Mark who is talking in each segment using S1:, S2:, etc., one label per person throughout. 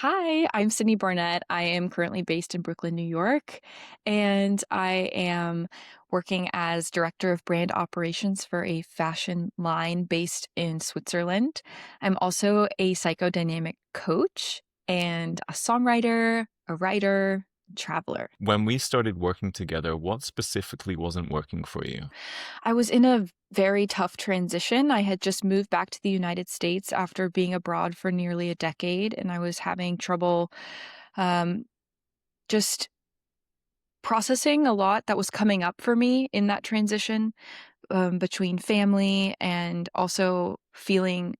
S1: Hi, I'm Sydney Barnett. I am currently based in Brooklyn, New York, and I am working as director of brand operations for a fashion line based in Switzerland. I'm also a psychodynamic coach and a songwriter, a writer, traveler.
S2: When we started working together, what specifically wasn't working for you?
S1: I was in a very tough transition. I had just moved back to the United States after being abroad for nearly a decade, and I was having trouble um, just processing a lot that was coming up for me in that transition, between family and also feeling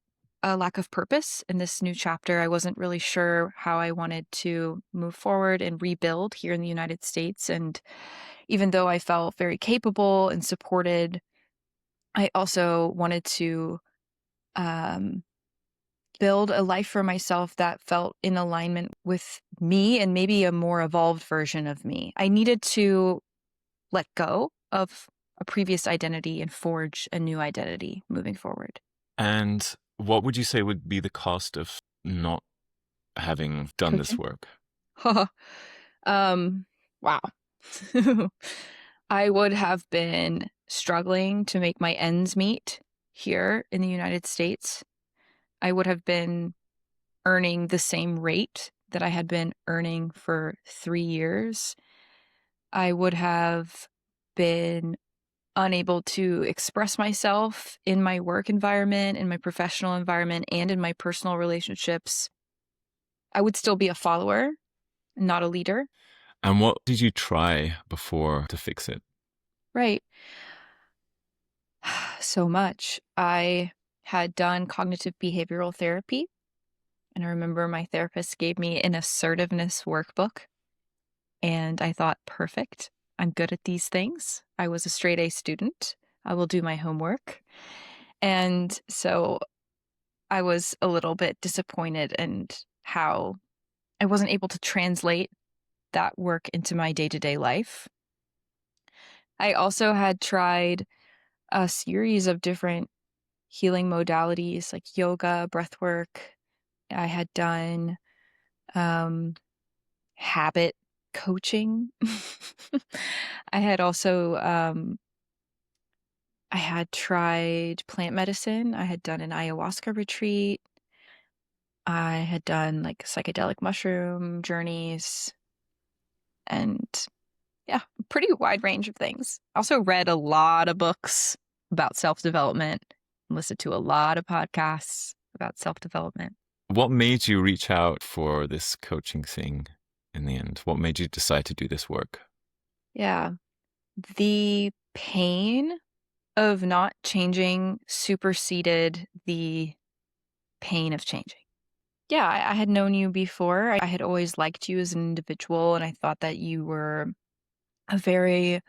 S1: a lack of purpose in this new chapter. I wasn't really sure how I wanted to move forward and rebuild here in the United States. And even though I felt very capable and supported, I also wanted to um, build a life for myself that felt in alignment with me and maybe a more evolved version of me. I needed to let go of a previous identity and forge a new identity moving forward.
S2: And what would you say would be the cost of not having done this
S1: Coaching?
S2: work?
S1: um, wow. I would have been struggling to make my ends meet here in the United States. I would have been earning the same rate that I had been earning for 3 years. I would have been unable to express myself in my work environment, in my professional environment, and in my personal relationships. I would still be a follower, not a leader.
S2: And what did you try before to fix it?
S1: Right. So much. I had done cognitive behavioral therapy, and I remember my therapist gave me an assertiveness workbook, and I thought, perfect. I'm good at these things. I was a straight A student. I will do my homework. And so I was a little bit disappointed in how I wasn't able to translate that work into my day-to-day life. I also had tried a series of different healing modalities like yoga, breath work. I had done um, habit coaching. I had also I had tried plant medicine. I had done an ayahuasca retreat. I had done like psychedelic mushroom journeys and yeah, pretty wide range of things. Also read a lot of books about self-development, listened to a lot of podcasts about self-development.
S2: What made you reach out for this coaching thing in the end? What made you decide to do this work?
S1: Yeah. The pain of not changing superseded the pain of changing. Yeah, I had known you before. I had always liked you as an individual, and I thought that you were a very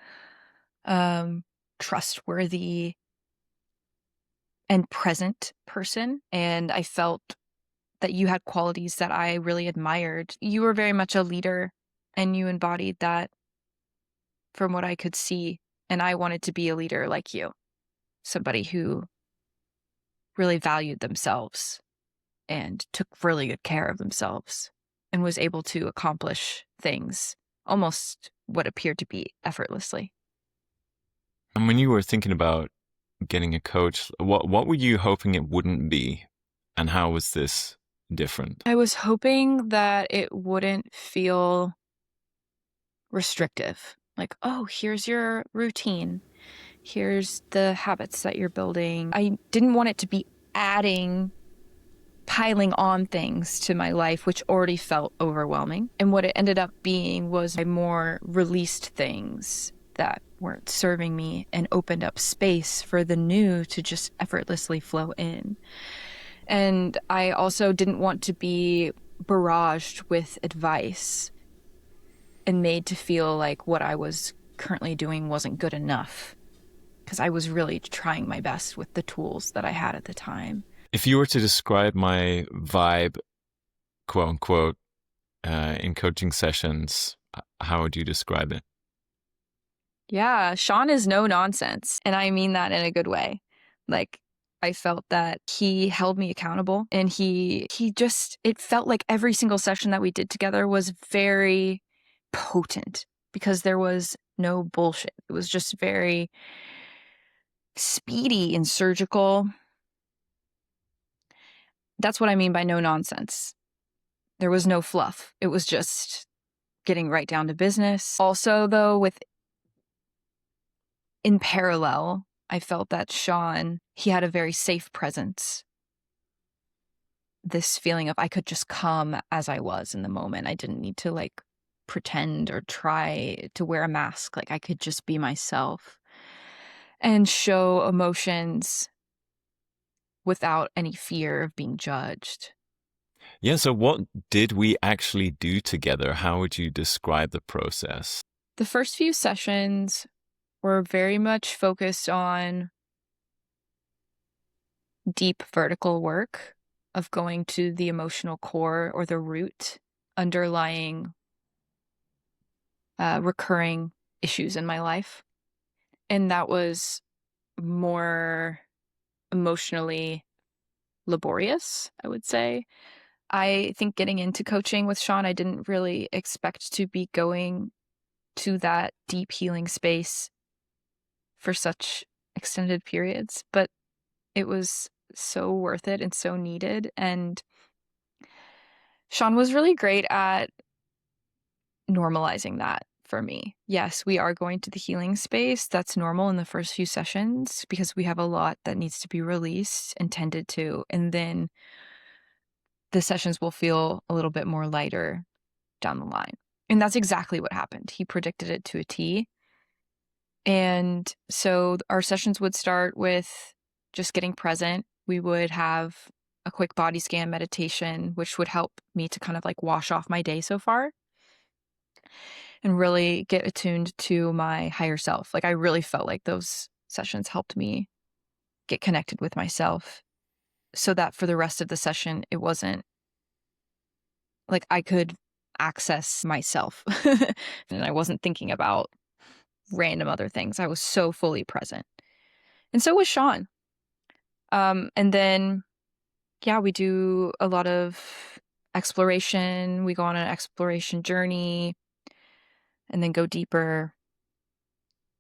S1: um, trustworthy and present person. And I felt that you had qualities that I really admired. You were very much a leader and you embodied that from what I could see. And I wanted to be a leader like you, somebody who really valued themselves and took really good care of themselves and was able to accomplish things almost what appeared to be effortlessly.
S2: And when you were thinking about getting a coach, what were you hoping it wouldn't be? And how was this different?
S1: I was hoping that it wouldn't feel restrictive. Like, oh, here's your routine. Here's the habits that you're building. I didn't want it to be adding, piling on things to my life, which already felt overwhelming. And what it ended up being was I more released things that weren't serving me and opened up space for the new to just effortlessly flow in. And I also didn't want to be barraged with advice and made to feel like what I was currently doing wasn't good enough because I was really trying my best with the tools that I had at the time.
S2: If you were to describe my vibe, quote unquote, in coaching sessions, how would you describe it?
S1: Yeah, Sean is no nonsense. And I mean that in a good way. Like, I felt that he held me accountable, and he just it felt like every single session that we did together was very potent because there was no bullshit. It was just very speedy and surgical. That's what I mean by no nonsense. There was no fluff. It was just getting right down to business. Also, though, with in parallel, I felt that Sean, he had a very safe presence. This feeling of I could just come as I was in the moment. I didn't need to like pretend or try to wear a mask. Like I could just be myself and show emotions without any fear of being judged.
S2: Yeah, so what did we actually do together? How would you describe the process?
S1: The first few sessions were very much focused on deep vertical work of going to the emotional core or the root underlying recurring issues in my life. And that was more emotionally laborious, I would say. I think getting into coaching with Sean, I didn't really expect to be going to that deep healing space for such extended periods, but it was so worth it and so needed. And Sean was really great at normalizing that for me. Yes, we are going to the healing space. That's normal in the first few sessions because we have a lot that needs to be released and tended to. And then the sessions will feel a little bit more lighter down the line. And that's exactly what happened. He predicted it to a T. And so our sessions would start with just getting present. We would have a quick body scan meditation, which would help me to kind of like wash off my day so far and really get attuned to my higher self. Like I really felt like those sessions helped me get connected with myself so that for the rest of the session, it wasn't like I could access myself and I wasn't thinking about random other things. I was so fully present. And so was Sean. And then, yeah, we do a lot of exploration. We go on an exploration journey and then go deeper,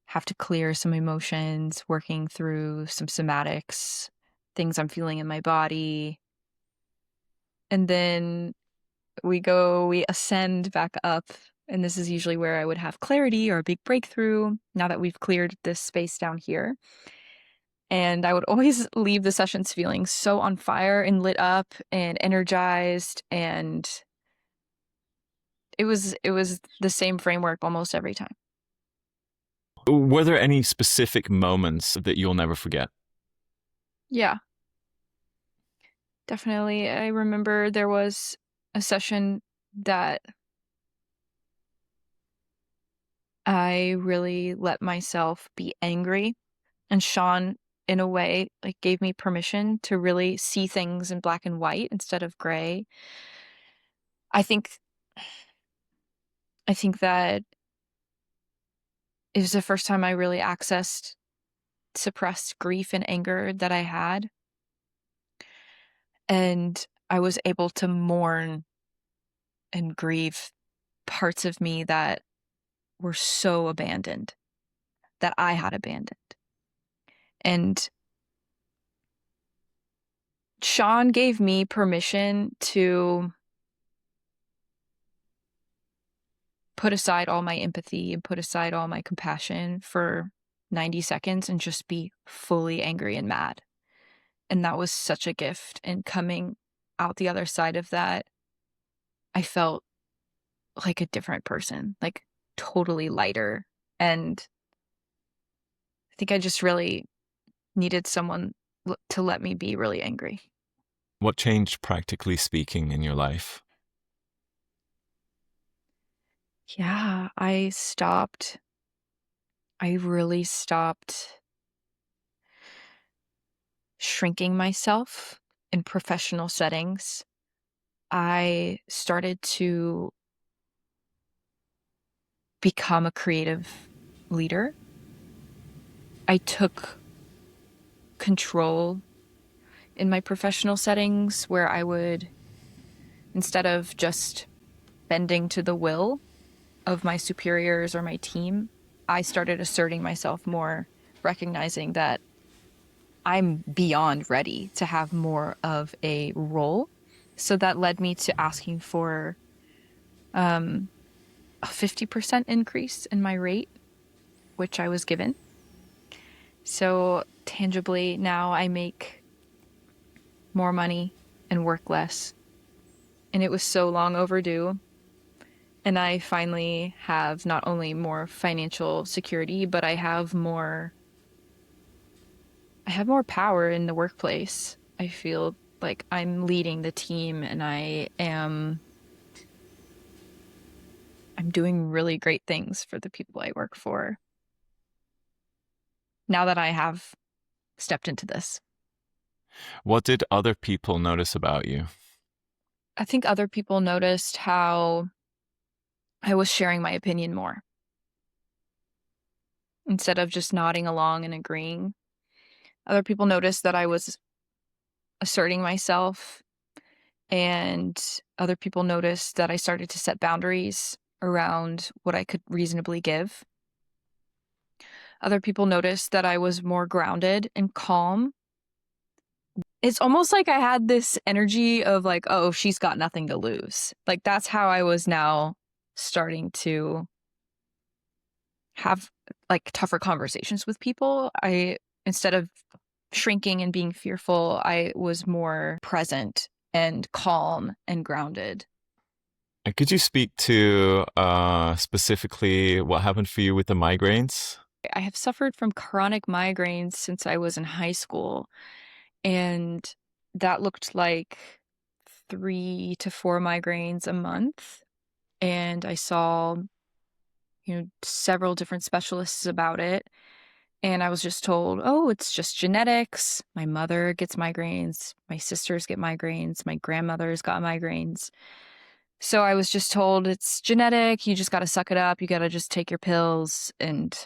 S1: have to clear some emotions, working through some somatics, things I'm feeling in my body. And then we ascend back up. And this is usually where I would have clarity or a big breakthrough now that we've cleared this space down here. And I would always leave the sessions feeling so on fire and lit up and energized. And it was the same framework almost every time.
S2: Were there any specific moments that you'll never forget?
S1: Yeah, definitely. I remember there was a session that I really let myself be angry. And Sean, in a way, like gave me permission to really see things in black and white instead of gray. I think I think that it was the first time I really accessed suppressed grief and anger that I had. And I was able to mourn and grieve parts of me that were so abandoned, that I had abandoned. And Sean gave me permission to put aside all my empathy and put aside all my compassion for 90 seconds and just be fully angry and mad. And that was such a gift. And coming out the other side of that, I felt like a different person, like totally lighter. And I think I just really needed someone to let me be really angry.
S2: What changed, practically speaking, in your life?
S1: Yeah, I really stopped shrinking myself in professional settings. I started to become a creative leader. I took control in my professional settings where I would, instead of just bending to the will of my superiors or my team, I started asserting myself more, recognizing that I'm beyond ready to have more of a role. So that led me to asking for a 50% increase in my rate, which I was given. So tangibly, now I make more money and work less. And it was so long overdue. And I finally have not only more financial security, but I have more power in the workplace. I feel like I'm leading the team and I'm doing really great things for the people I work for now that I have stepped into this.
S2: What did other people notice about you?
S1: I think other people noticed how I was sharing my opinion more instead of just nodding along and agreeing. Other people noticed that I was asserting myself, and other people noticed that I started to set boundaries around what I could reasonably give. Other people noticed that I was more grounded and calm. It's almost like I had this energy of like, oh, she's got nothing to lose. Like that's how I was now starting to have like tougher conversations with people. Instead of shrinking and being fearful, I was more present and calm and grounded.
S2: And could you speak to specifically what happened for you with the migraines?
S1: I have suffered from chronic migraines since I was in high school, and that looked like 3 to 4 migraines a month. And I saw, several different specialists about it. And I was just told, oh, it's just genetics. My mother gets migraines. My sisters get migraines. My grandmother's got migraines. So I was just told it's genetic. You just got to suck it up. You got to just take your pills, and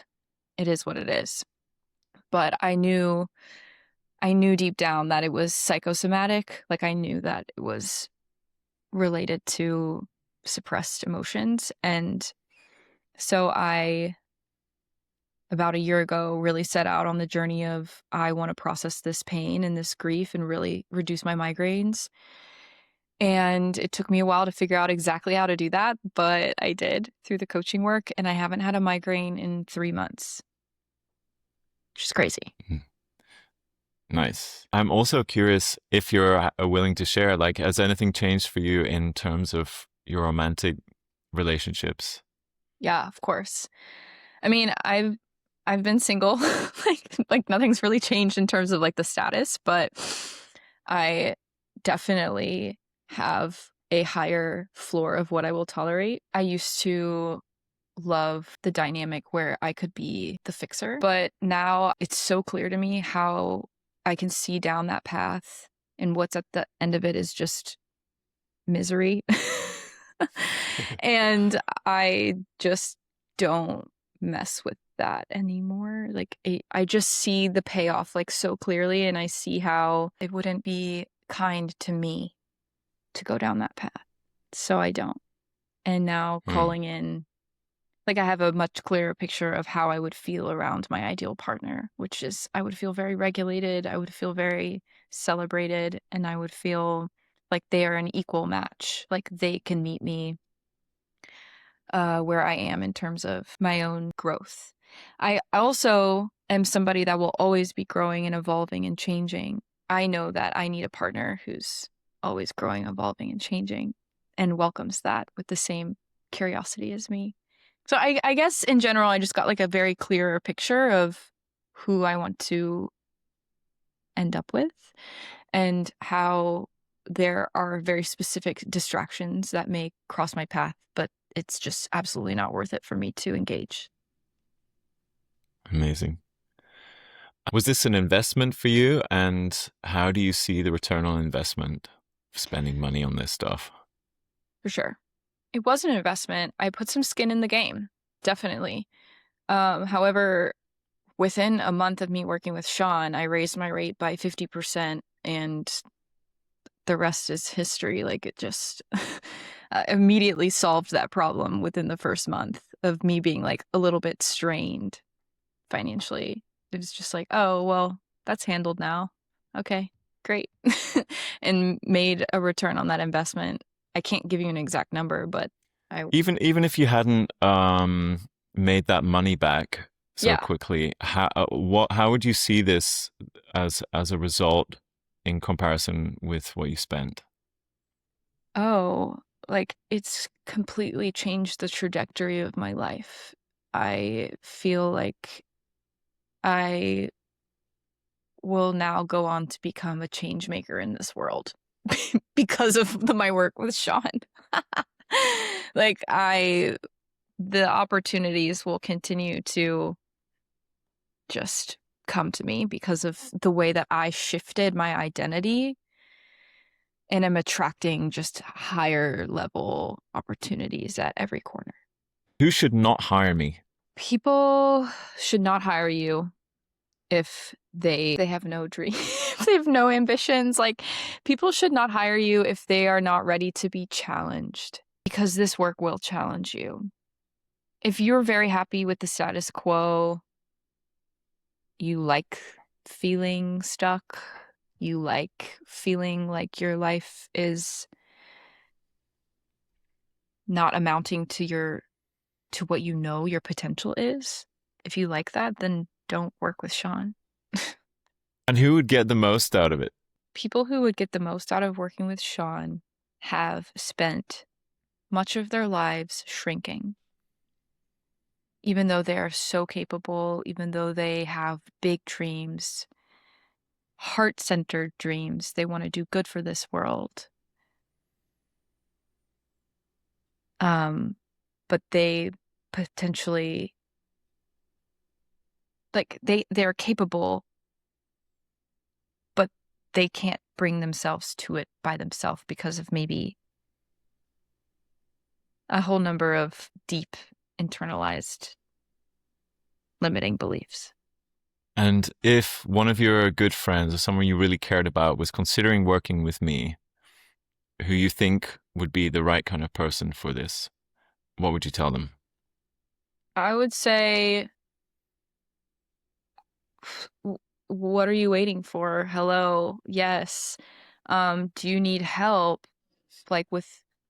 S1: it is what it is. But I knew deep down that it was psychosomatic. Like I knew that it was related to suppressed emotions. And so I, about a year ago, really set out on the journey of I want to process this pain and this grief and really reduce my migraines. And it took me a while to figure out exactly how to do that, but I did through the coaching work, and I haven't had a migraine in 3 months, which is crazy.
S2: Mhm. Nice. I'm also curious if you're willing to share, like, has anything changed for you in terms of your romantic relationships?
S1: Yeah, of course. I mean, I've been single, like nothing's really changed in terms of like the status, but I definitely have a higher floor of what I will tolerate. I used to love the dynamic where I could be the fixer, but now it's so clear to me how I can see down that path, and what's at the end of it is just misery. And I just don't mess with that anymore. Like I just see the payoff like so clearly, and I see how it wouldn't be kind to me to go down that path. So I don't. And now
S2: Mm.
S1: calling in, like I have a much clearer picture of how I would feel around my ideal partner, which is I would feel very regulated, I would feel very celebrated, and I would feel like they are an equal match. Like they can meet me where I am in terms of my own growth. I also am somebody that will always be growing and evolving and changing. I know that I need a partner who's always growing, evolving, and changing and welcomes that with the same curiosity as me. So I guess in general, I just got like a very clearer picture of who I want to end up with and how there are very specific distractions that may cross my path, but it's just absolutely not worth it for me to engage.
S2: Amazing. Was this an investment for you? And how do you see the return on investment of spending money on this stuff?
S1: For sure. It was an investment. I put some skin in the game, definitely. However, within a month of me working with Sean, I raised my rate by 50%. and the rest is history. Like it just immediately solved that problem within the first month of me being like a little bit strained financially. It was just like, oh, well, that's handled now. Okay, great. And made a return on that investment. I can't give you an exact number, but I,
S2: Even if you hadn't made that money back so
S1: yeah.
S2: quickly, how would you see this as a result in comparison with what you spent?
S1: Oh, like it's completely changed the trajectory of my life. I feel like I will now go on to become a change maker in this world because of my work with Sean. Like the opportunities will continue to just come to me because of the way that I shifted my identity, and I'm attracting just higher level opportunities at every corner.
S2: Who should not hire me?
S1: People should not hire you if they have no dreams, if they have no ambitions. Like people should not hire you if they are not ready to be challenged, because this work will challenge you. If you're very happy with the status quo, you like feeling stuck, you like feeling like your life is not amounting to what you know your potential is. If you like that, then don't work with Sean.
S2: And who would get the most out of it?
S1: People who would get the most out of working with Sean have spent much of their lives shrinking. Even though they are so capable, even though they have big dreams, heart-centered dreams, they want to do good for this world. But they potentially, like they're capable, but they can't bring themselves to it by themselves because of maybe a whole number of deep internalized limiting beliefs.
S2: And if one of your good friends or someone you really cared about was considering working with me, who you think would be the right kind of person for this, what would you tell them?
S1: I would say, what are you waiting for? Hello, yes. Do you need help? Like with,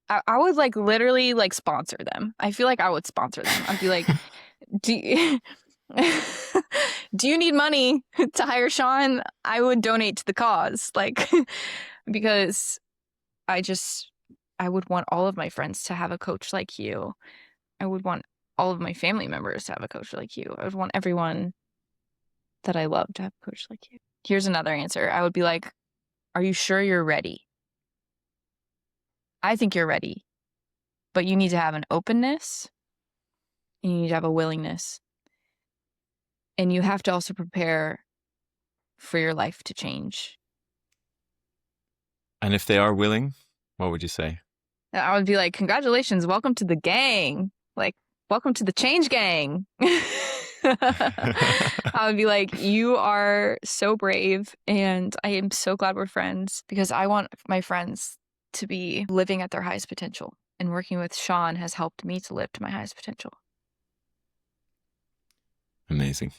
S1: I would like literally like sponsor them. I feel like I would sponsor them. I'd be like, do you, do you need money to hire Sean? I would donate to the cause. Like, because I just, I would want all of my friends to have a coach like you. I would want all of my family members to have a coach like you. I would want everyone that I love to have a coach like you. Here's another answer. I would be like, are you sure you're ready? I think you're ready, but you need to have an openness and you need to have a willingness. And you have to also prepare for your life to change.
S2: And if they are willing, what would you say?
S1: And I would be like, congratulations, welcome to the gang. Like, welcome to the change gang. I would be like, you are so brave, and I am so glad we're friends because I want my friends to be living at their highest potential. And working with Sean has helped me to live to my highest potential.
S2: Amazing.